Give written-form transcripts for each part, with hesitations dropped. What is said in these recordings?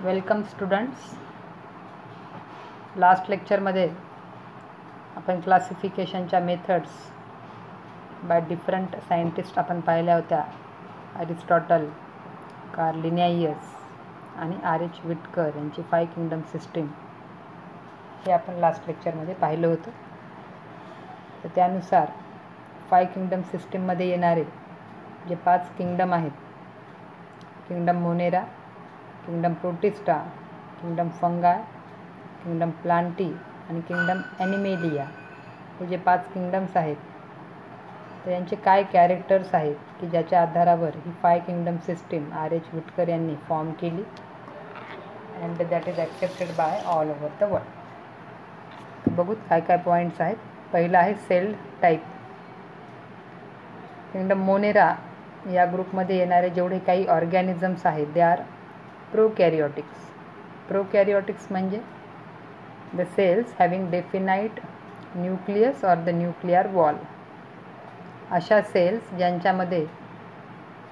Welcome students. Last लेक्चरमध्ये आपण क्लासिफिकेशनच्या methods by different scientist आपण पाहिल्या होत्या. अरिस्टॉटल, कार्ल लिन्नायस आणि R.H. विटकर यांची 5 किंगडम सिस्टीम हे आपण लास्ट लेक्चरमध्ये पाहिलं होतं. तर त्यानुसार 5 किंगडम सिस्टीममध्ये येणारे जे 5 किंगडम आहेत, kingdom monera, kingdom protista, kingdom फंगाय, kingdom Plantae आणि किंगडम ॲनिमेलिया, हे जे 5 किंगडम्स आहेत तर यांचे काय कॅरेक्टर्स आहेत की ज्याच्या आधारावर ही 5 किंगडम सिस्टीम R.H. विटकर यांनी फॉर्म केली and that is accepted by all over the world. तर बघूत काय काय पॉईंट्स आहेत. पहिला आहे सेल टाईप. किंगडम मोनेरा या ग्रुपमध्ये येणारे जेवढे काही ऑर्गॅनिझम्स आहेत दे आर प्रोकॅरियोटिक्स. प्रोकॅरियोटिक्स म्हणजे the cells having definite nucleus or the nuclear wall. अशा सेल्स ज्यांच्यामध्ये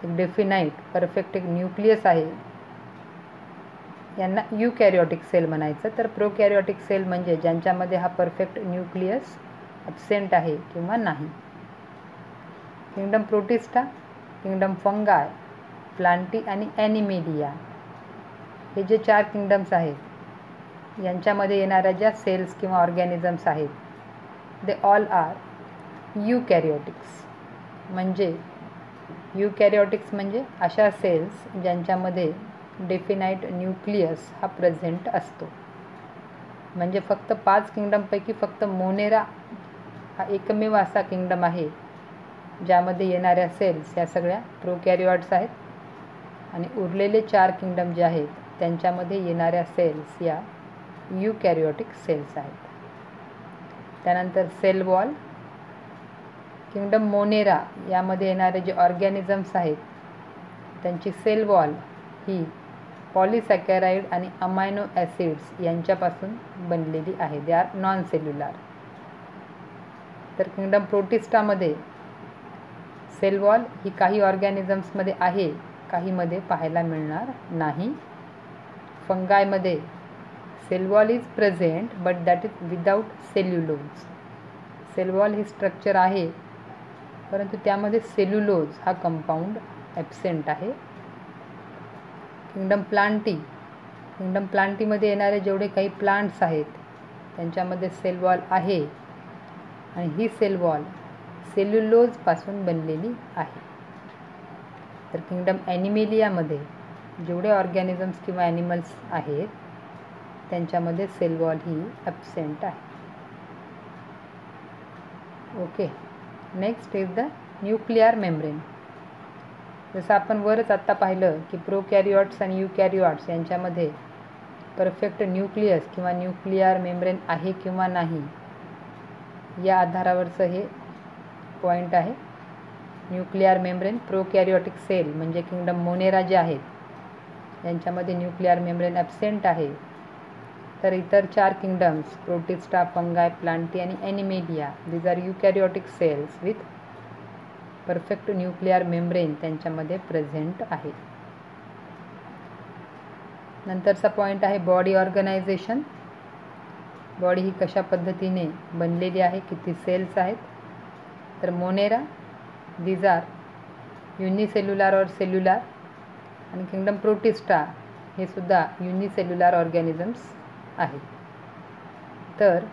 एक डेफिनाइट परफेक्ट एक न्यूक्लियस आहे यांना यूकॅरियोटिक सेल म्हणायचं. तर प्रोकॅरियोटिक सेल म्हणजे ज्यांच्यामध्ये हा परफेक्ट न्यूक्लियस ॲब्सेंट आहे किंवा नाही. Kingdom protista, kingdom fungi, plantae आणि ॲनिमेलिया हे जे 4 किंगडम्स आहेत यांच्यामध्ये येणाऱ्या ज्या सेल्स किंवा ऑर्गॅनिझम्स आहेत दे ऑल आर यूकॅरियोटिक्स. म्हणजे यूकॅरियोटिक्स म्हणजे अशा सेल्स ज्यांच्यामध्ये डेफिनाइट न्यूक्लियस हा प्रेझेंट असतो. म्हणजे फक्त 5 किंगडमपैकी फक्त मोनेरा हा एकमेव असा किंगडम आहे ज्यामध्ये येणाऱ्या सेल्स या सगळ्या प्रोकॅरियोट्स आहेत आणि उरलेले 4 किंगडम जे आहेत त्यांच्यामध्ये येणाऱ्या सेल्स या यूकॅरियोटिक सेल्स आहेत. त्यानंतर सेल वॉल. किंगडम मोनेरा यामध्ये येणारे जे ऑर्गॅनिझम्स आहेत त्यांची सेल वॉल ही पॉलिसॅकॅराइड आणि अमायनो ॲसिड्स यांच्यापासून बनलेली आहे. They are non cellular. तर किंगडम प्रोटिस्टामध्ये सेल वॉल ही काही ऑर्गॅनिझम्समध्ये आहे, काहीमध्ये पाहायला मिळणार नाही. फंगायमध्ये cell wall is present but that is without cellulose. Cell wall ही स्ट्रक्चर आहे परंतु त्यामध्ये सेल्युलोज हा कंपाऊंड ॲब्सेंट आहे. Kingdom plantae. किंगडम प्लांटीमध्ये येणारे जेवढे काही प्लांट्स आहेत त्यांच्यामध्ये सेल वॉल आहे आणि ही सेल वॉल सेल्युलोजपासून बनलेली आहे. तर किंगडम ॲनिमेलियामध्ये जेवढे ऑर्गॅनिझम्स किंवा ॲनिमल्स आहेत त्यांच्यामध्ये सेल वॉल ही ॲब्सेंट आहे. Okay. Next is the nuclear membrane. जसं आपण वरच आत्ता पाहिलं की प्रोकॅरियोट्स आणि यूकॅरियोट्स यांच्यामध्ये परफेक्ट न्यूक्लियस किंवा न्यूक्लिअर मेम्ब्रेन आहे किंवा नाही या आधारावरचं हे पॉईंट आहे. न्यूक्लिअर मेम्ब्रेन प्रोकॅरियोटिक सेल म्हणजे किंगडम मोनेरा जे आहेत यांच्यामध्ये न्यूक्लिअर मेम्ब्रेन ॲब्सेंट आहे. तर इतर 4 किंगडम्स प्रोटिस्टा, फंगाय, प्लांटी आणि animalia these are eukaryotic cells with perfect nuclear membrane त्यांच्यामध्ये प्रेझेंट आहे. नंतरचा पॉईंट आहे बॉडी ऑर्गनायझेशन. बॉडी ही कशा पद्धतीने बनलेली आहे, किती सेल्स आहेत. तर मोनेरा दीज आर युनिसेल्युलर और सेल्युलर आणि किंगडम प्रोटिस्टा हे सुद्धा युनिसेल्युलर ऑर्गॅनिझम्स आहेत. तर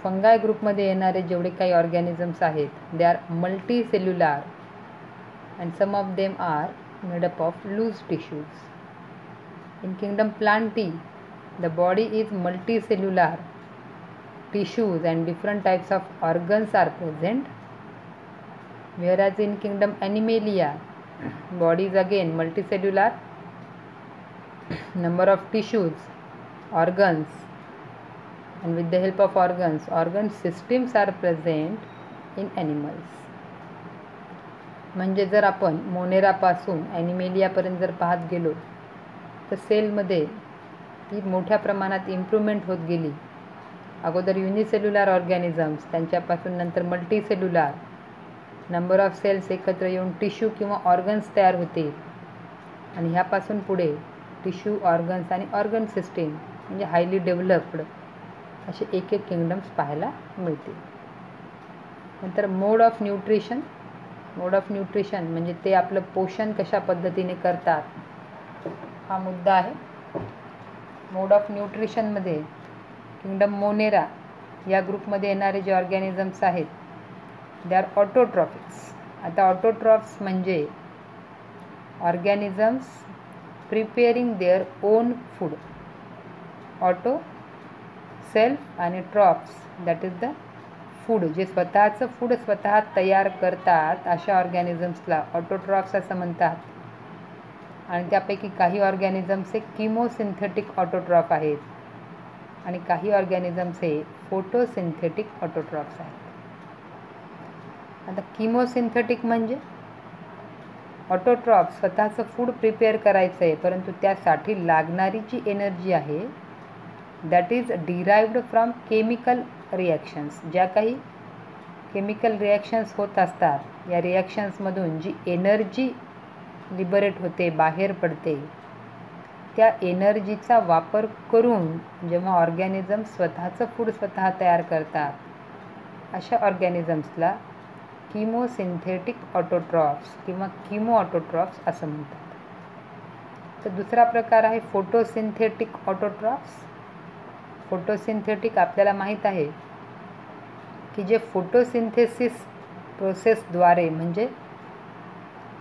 फंगाय ग्रुपमध्ये येणारे जेवढे काही ऑर्गॅनिझम्स आहेत they are multi cellular and some of them are made up of loose tissues. In kingdom Plantae the body is multi cellular, tissues and different types of organs are present, whereas in kingdom Animalia body is again multicellular, number of tissues, organs, and with the help of organ systems are present in animals. म्हणजे जर आपण मोनेरापासून ॲनिमेलियापर्यंत जर पाहत गेलो तर सेलमध्ये ही मोठ्या प्रमाणात इम्प्रूव्हमेंट होत गेली. अगोदर युनिसेल्युलर ऑर्गॅनिझम्स त्यांच्यापासून नंतर मल्टीसेल्युलर, नंबर ऑफ सेल्स एकत्र येऊन टिश्यू किंवा ऑर्गन्स तयार होते आणि ह्यापासून पुढे टिश्यू, ऑर्गन्स आणि ऑर्गन सिस्टीम म्हणजे हायली डेव्हलप्ड असे एक एक किंगडम्स पाहायला मिळतील. नंतर mode of nutrition. Mode of nutrition म्हणजे ते आपलं पोषण कशा पद्धतीने करतात हा मुद्दा आहे. मोड ऑफ न्यूट्रिशनमध्ये किंगडम मोनेरा या ग्रुपमध्ये येणारे जे ऑर्गॅनिझम्स आहेत दे आर ऑटोट्रॉफिक्स. आता ऑटोट्रॉफ्स म्हणजे organisms preparing their own food. Auto self आणि trophs that is the food, जे स्वतःचं फूड स्वतः तयार करतात अशा ऑर्गॅनिझम्सला ऑटोट्रॉफ्स असं म्हणतात. आणि त्यापैकी काही ऑर्गॅनिझम्स हे किमोसिंथेटिक ऑटोट्रॉफ आहेत आणि काही ऑर्गॅनिझम्स हे फोटोसिंथेटिक ऑटोट्रॉफ्स आहेत. आता किमोसिंथेटिक म्हणजे ऑटोट्रॉफ स्वतःचं फूड प्रिपेअर करायचं आहे, परंतु त्यासाठी लागणारी जी एनर्जी आहे that is derived from chemical reactions. ज्या काही केमिकल रिॲक्शन्स होत असतात या रिॲक्शन्समधून जी एनर्जी लिबरेट होते, बाहेर पडते, त्या एनर्जीचा वापर करून जेव्हा ऑर्गॅनिझम स्वतःचं फूड स्वतः तयार करतात अशा ऑर्गॅनिझम्सला किमोसिंथेटिक ऑटोट्रॉफ्स किंवा किमो ऑटोट्रॉफ्स असं म्हणतात. तर दुसरा प्रकार आहे फोटोसिंथेटिक ऑटोट्रॉफ्स. फोटोसिंथेटिक आपल्याला माहीत आहे की जे फोटोसिंथेसिस प्रोसेसद्वारे म्हणजे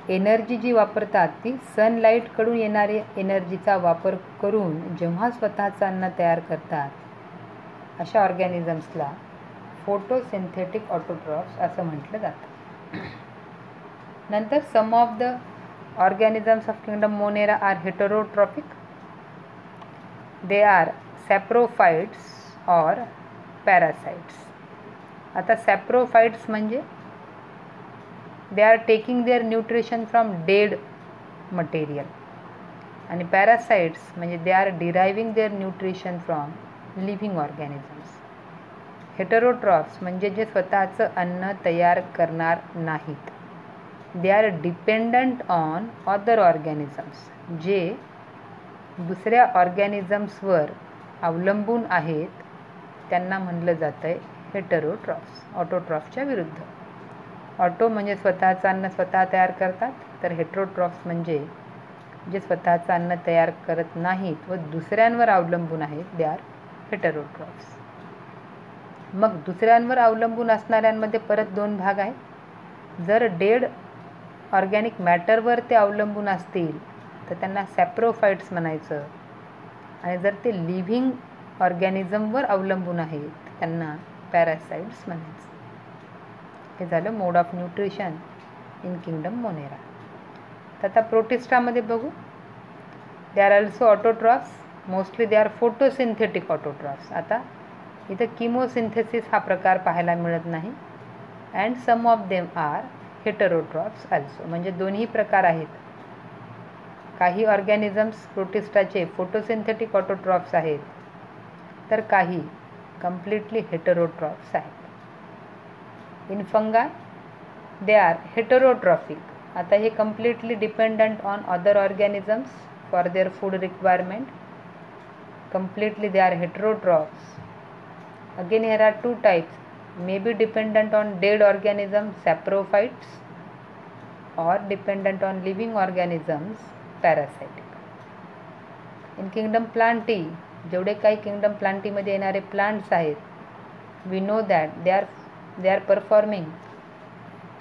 एनर्जी जी वापरतात ती सनलाईटकडून येणारी एनर्जीचा वापर करून जेव्हा स्वतःचं अन्न तयार करतात अशा ऑर्गॅनिझम्सला फोटोसिंथेटिक ऑटोट्रॉफ्स असं म्हटलं जातं. नंतर some of the organisms of kingdom monera are heterotrophic. They are saprophytes or parasites. आता सॅप्रोफाइट्स म्हणजे they are taking their nutrition from dead material आणि पॅरासाइट्स म्हणजे they are deriving their nutrition from living organisms. Heterotrophs म्हणजे जे स्वतःचं अन्न तयार करणार नाहीत. They are dependent on other organisms, जे दुसऱ्या ऑर्गॅनिझम्सवर अवलंबून आहेत त्यांना म्हणलं जातं आहे हेटेरोट्रॉफ्स. ऑटोट्रॉफच्या विरुद्ध. ऑटो म्हणजे स्वतःचं अन्न स्वतः तयार करतात, तर हेटेरोट्रॉफ्स म्हणजे जे स्वतःचं अन्न तयार करत नाहीत व दुसऱ्यांवर अवलंबून आहेत दे आर हेटेरोट्रॉफ्स. मग दुसऱ्यांवर अवलंबून असणाऱ्यांमध्ये परत दोन भाग आहेत. जर डेड ऑर्गॅनिक मॅटरवर ते अवलंबून असतील तर त्यांना सॅप्रोफाइट्स म्हणायचं आणि जर ते लिव्हिंग ऑर्गॅनिझमवर अवलंबून आहेत त्यांना पॅरासाइट्स म्हणायचं. हे झालं mode of nutrition in kingdom monera. तर आता प्रोटिस्टामध्ये बघू. They are also autotrophs. Mostly they are photosynthetic autotrophs. आता इथं किमोसिंथेसिस हा प्रकार पाहायला मिळत नाही. And some of them are heterotrophs also. म्हणजे दोन्ही प्रकार आहेत. काही ऑर्गॅनिझम्स प्रोटिस्टाचे फोटोसिंथेटिक ऑटोट्रॉफ्स आहेत तर काही कम्प्लिटली हेटेरोट्रॉफ्स आहेत. In fungi they are heterotrophic. आता हे completely dependent on other organisms for their food requirement. Completely they are heterotrophs. Again here are two types, may be dependent on dead organisms saprophytes or dependent on living organisms parasitic. In kingdom plantae जेवढे काही kingdom प्लांटीमध्ये येणारे plants आहेत we know that they are performing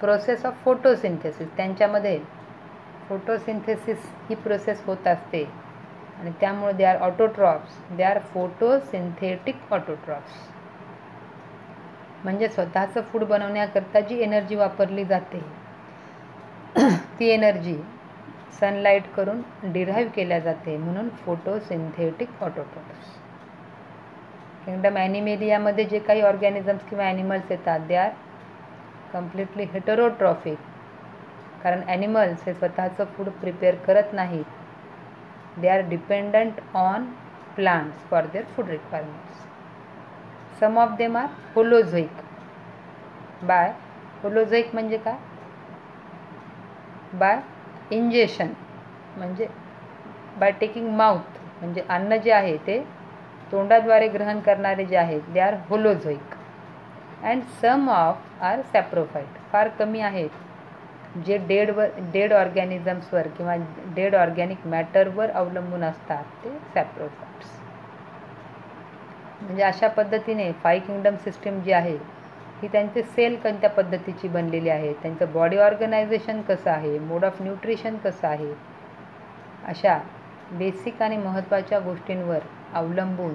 process of photosynthesis. त्यांच्यामध्ये photosynthesis ही process होत असते आणि त्यामुळे they are autotrophs. They are photosynthetic autotrophs. म्हणजे स्वतःचं फूड बनवण्याकरता जी एनर्जी वापरली जाते ती एनर्जी सनलाईट करून डिराईव्ह केल्या जाते म्हणून फोटोसिंथेटिक ऑटोट्रॉफ्स. किंगडम ॲनिमेलियामध्ये जे काही ऑर्गॅनिझम्स किंवा ॲनिमल्स येतात दे आर कम्प्लिटली हेटेरोट्रॉफिक. कारण ॲनिमल्स हे स्वतःचं फूड प्रिपेअर करत नाहीत. They are dependent on plants for their food requirements. Some of them are holozoic. By holozoic म्हणजे काय? बाय इंजेक्शन म्हणजे बाय टेकिंग माउथ म्हणजे अन्न जे आहे ते तोंडाद्वारे ग्रहण करणारे जे आहेत they are holozoic. And some of are saprophyte, फार कमी आहेत जे डेड ऑर्गॅनिझम्सवर किंवा डेड ऑर्गॅनिक मॅटरवर अवलंबून असतात ते सॅप्रोफाईट्स. म्हणजे अशा पद्धतीने 5 किंगडम सिस्टीम जी आहे ही त्यांचे सेल कोणत्या पद्धतीची बनलेली आहे, त्यांचं बॉडी ऑर्गनायझेशन कसं आहे, मोड ऑफ न्यूट्रिशन कसं आहे, अशा बेसिक आणि महत्त्वाच्या गोष्टींवर अवलंबून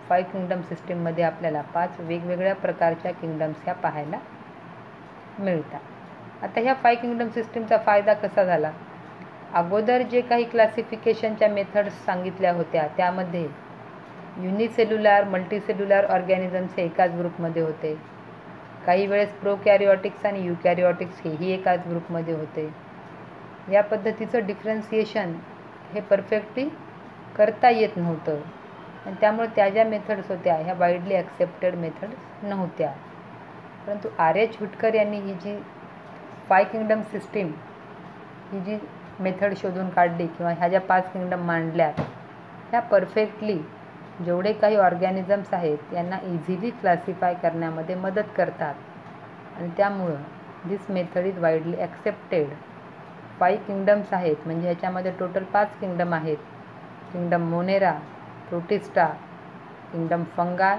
5 किंगडम सिस्टीममध्ये आपल्याला 5 वेगवेगळ्या प्रकारच्या किंगडम्स ह्या पाहायला मिळतात. आता ह्या 5 किंगडम सिस्टीमचा फायदा कसा झाला? अगोदर जे काही क्लासिफिकेशनच्या मेथड्स सांगितल्या होत्या त्यामध्ये युनिसेल्युलर मल्टीसेल्युलर ऑर्गॅनिझम्स हे एकाच ग्रुपमध्ये होते. काही वेळेस प्रोकॅरिओटिक्स आणि युकॅरिओटिक्स हेही एकाच ग्रुपमध्ये होते. या पद्धतीचं डिफरन्सिएशन हे परफेक्टली करता येत नव्हतं आणि त्यामुळे त्या ज्या मेथड्स होत्या ह्या वाईडली ॲक्सेप्टेड मेथड्स नव्हत्या. परंतु R.H. व्हिटकर यांनी ही जी 5 किंगडम सिस्टीम ही जी मेथड शोधून काढली किंवा ह्या ज्या 5 किंगडम मांडल्यात ह्या परफेक्टली जेवढे काही ऑर्गॅनिझम्स आहेत यांना इझिली क्लासिफाय करण्यामध्ये मदत करतात आणि त्यामुळं this method is widely accepted. 5 kingdoms आहेत म्हणजे ह्याच्यामध्ये टोटल 5 किंगडम आहेत. Kingdom monera, protista, kingdom fungi,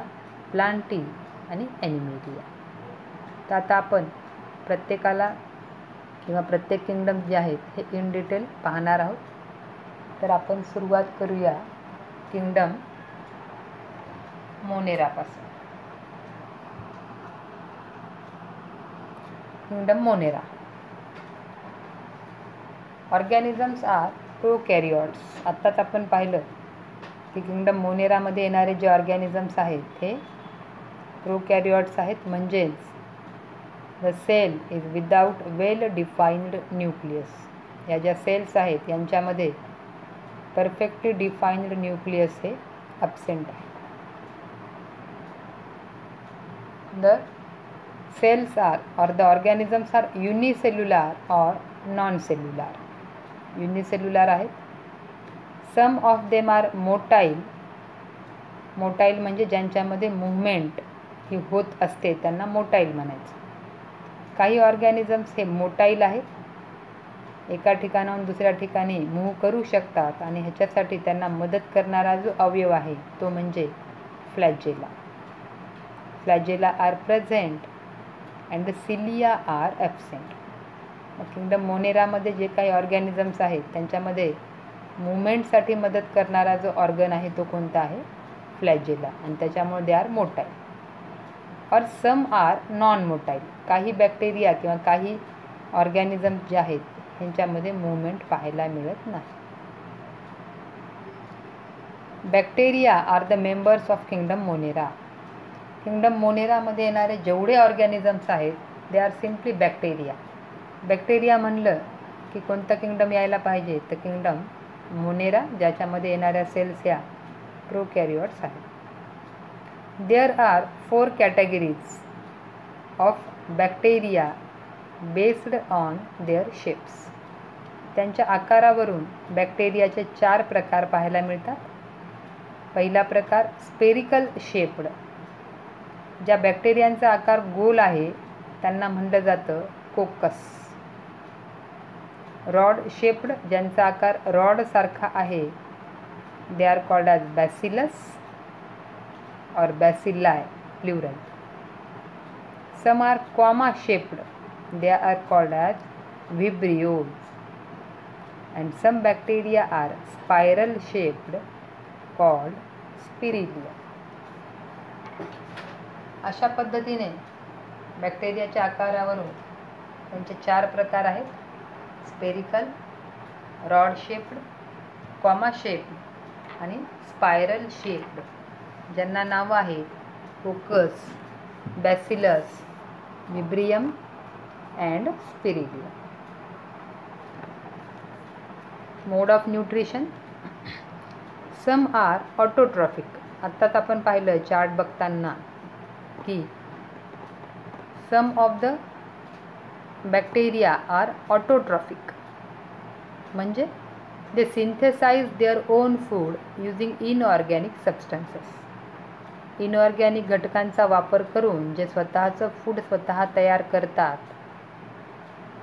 plantae आणि ॲनिमेलिया. तर आता आपण प्रत्येकाला किंवा प्रत्येक किंगडम जे आहेत हे इन डिटेल पाहणार आहोत. तर आपण सुरुवात करूया किंगडम मोनेरापासून. Kingdom monera. Organisms are prokaryotes. आत्ताच आपण पाहिलं की किंगडम मोनेरामध्ये येणारे जे ऑर्गॅनिझम्स आहेत हे प्रोकॅरिओट्स आहेत. म्हणजेच the cell is without well defined nucleus. या ज्या सेल्स आहेत यांच्यामध्ये परफेक्टली डिफाईन्ड न्यूक्लियस हे ॲब्सेंट आहे. The cells are or the organisms are unicellular or non-cellular. Unicellular आहेत. Some of them are motile. Motile म्हणजे ज्यांच्यामध्ये मूव्हमेंट ही होत असते त्यांना मोटाईल म्हणायचं. काही ऑर्गॅनिझम्स हे मोटाईल आहेत, एका ठिकाणाहून दुसऱ्या ठिकाणी मूव्ह करू शकतात आणि ह्याच्यासाठी त्यांना मदत करणारा जो अवयव आहे तो म्हणजे flagella. Flagella are present and the cilia are absent. Kingdom मोनेरामध्ये जे काही ऑर्गॅनिझम्स आहेत त्यांच्यामध्ये मुवमेंटसाठी मदत करणारा जो ऑर्गन आहे तो कोणता आहे? फ्लॅजेला. आणि त्याच्यामुळे दे आर मोटाईल. और सम आर नॉन मोटाईल. काही बॅक्टेरिया किंवा काही ऑर्गॅनिझम्स जे आहेत ह्यांच्यामध्ये मूवमेंट पाहायला मिळत नाही. Bacteria are the members of kingdom monera. Kingdom मोनेरामध्ये येणारे जेवढे ऑर्गॅनिझम्स आहेत they are simply bacteria. Bacteria म्हणलं की कोणता किंगडम यायला पाहिजे? तर किंगडम मोनेरा, ज्याच्यामध्ये येणाऱ्या सेल्स या प्रोकॅरिओट्स आहेत. There are 4 categories of bacteria based on their shapes. त्यांच्या आकारावरून बॅक्टेरियाचे 4 प्रकार पाहायला मिळतात. पहिला प्रकार स्पेरिकल शेप्ड. ज्या बॅक्टेरियांचा आकार गोल आहे त्यांना म्हटलं जातं कोकस. रॉड शेप्ड, ज्यांचा आकार रॉडसारखा आहे they are called as bacillus or bacilli plural. Some are comma shaped, they are called as vibrioles. And some bacteria are spiral shaped called spirillum. अशा पद्धतीने बॅक्टेरियाच्या आकारावरून त्यांचे 4 प्रकार आहेत. Spherical, rod shaped, comma shaped आणि स्पायरल शेप्ड, ज्यांना नावं आहेत कोकस, bacillus, विब्रियम and spirillum. Mode of nutrition. Some are autotrophic. आत्ताच आपण पाहिलं चार्ट बघताना की some of the bacteria are autotrophic. म्हणजे they synthesize their own food using inorganic substances. Inorganic घटकांचा वापर करून जे स्वतःचं फूड स्वतः तयार करतात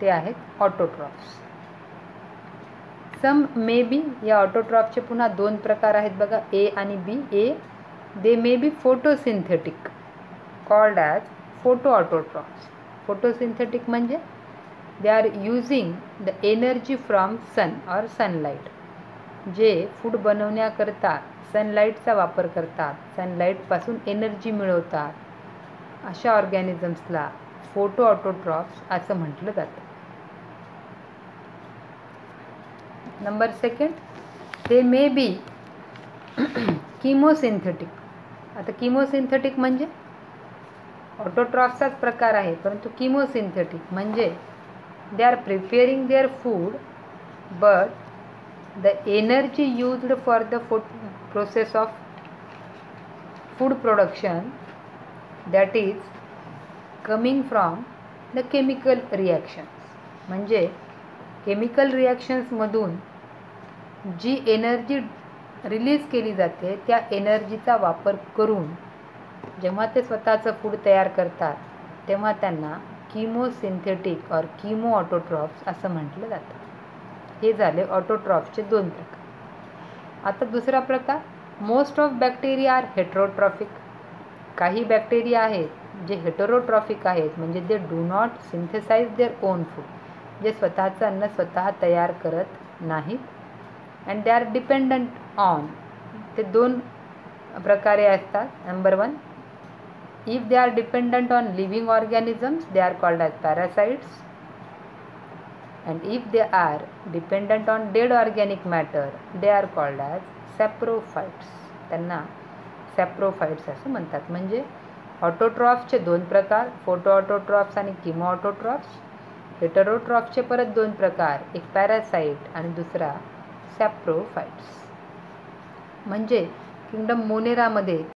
ते आहेत ऑटोट्रॉफ्स. सम मे बी, या ऑटोट्रॉफचे पुन्हा दोन प्रकार आहेत बघा, ए आणि B. A, they may be photosynthetic called as photo autotrophs. Photosynthetic म्हणजे they are using the energy from sun or sunlight. जे फूड बनवण्याकरता सनलाईटचा वापर करतात, सनलाईटपासून एनर्जी मिळवतात, अशा ऑर्गॅनिझम्सला फोटो ऑटोट्रॉफ्स असं म्हटलं जातं. Number second, they may be chemosynthetic. आता किमोसिंथेटिक म्हणजे ऑटोट्रॉफ्सचाच प्रकार आहे, परंतु किमोसिंथेटिक म्हणजे they are preparing their food but the energy used for the process of food production, that is coming from the chemical reactions. म्हणजे केमिकल रिॲक्शन्समधून जी energy release केली जाते त्या एनर्जीचा वापर करून जेव्हा ते स्वतःचं फूड तयार करतात तेव्हा त्यांना किमोसिंथेटिक और किमो ऑटोट्रॉफ्स असं म्हटलं जातं. हे झाले ऑटोट्रॉफचे दोन प्रकार. आता दुसरा प्रकार, most of bacteria are heterotrophic. काही बॅक्टेरिया आहेत जे हेटेरोट्रॉफिक आहेत, म्हणजे they do not synthesize their own food, जे स्वतःचं अन्न स्वतः तयार करत नाहीत. And they are dependent on, ते दोन प्रकारे असतात. Number one, if they are dependent on living organisms they are called as parasites. And if they are dependent on dead organic matter, they are called as सॅप्रोफाइट्स. त्यांना सॅप्रोफाइट्स असं म्हणतात. म्हणजे ऑटोट्रॉफ्सचे दोन प्रकार, फोटो ऑटोट्रॉफ्स आणि किमो ऑटोट्रॉफ्स. हेटेरोट्रॉफ्सचे परत दोन प्रकार, एक पॅरासाइट आणि दुसरा सॅप्रोफाइट्स. म्हणजे किंगडम मोनेरामध्ये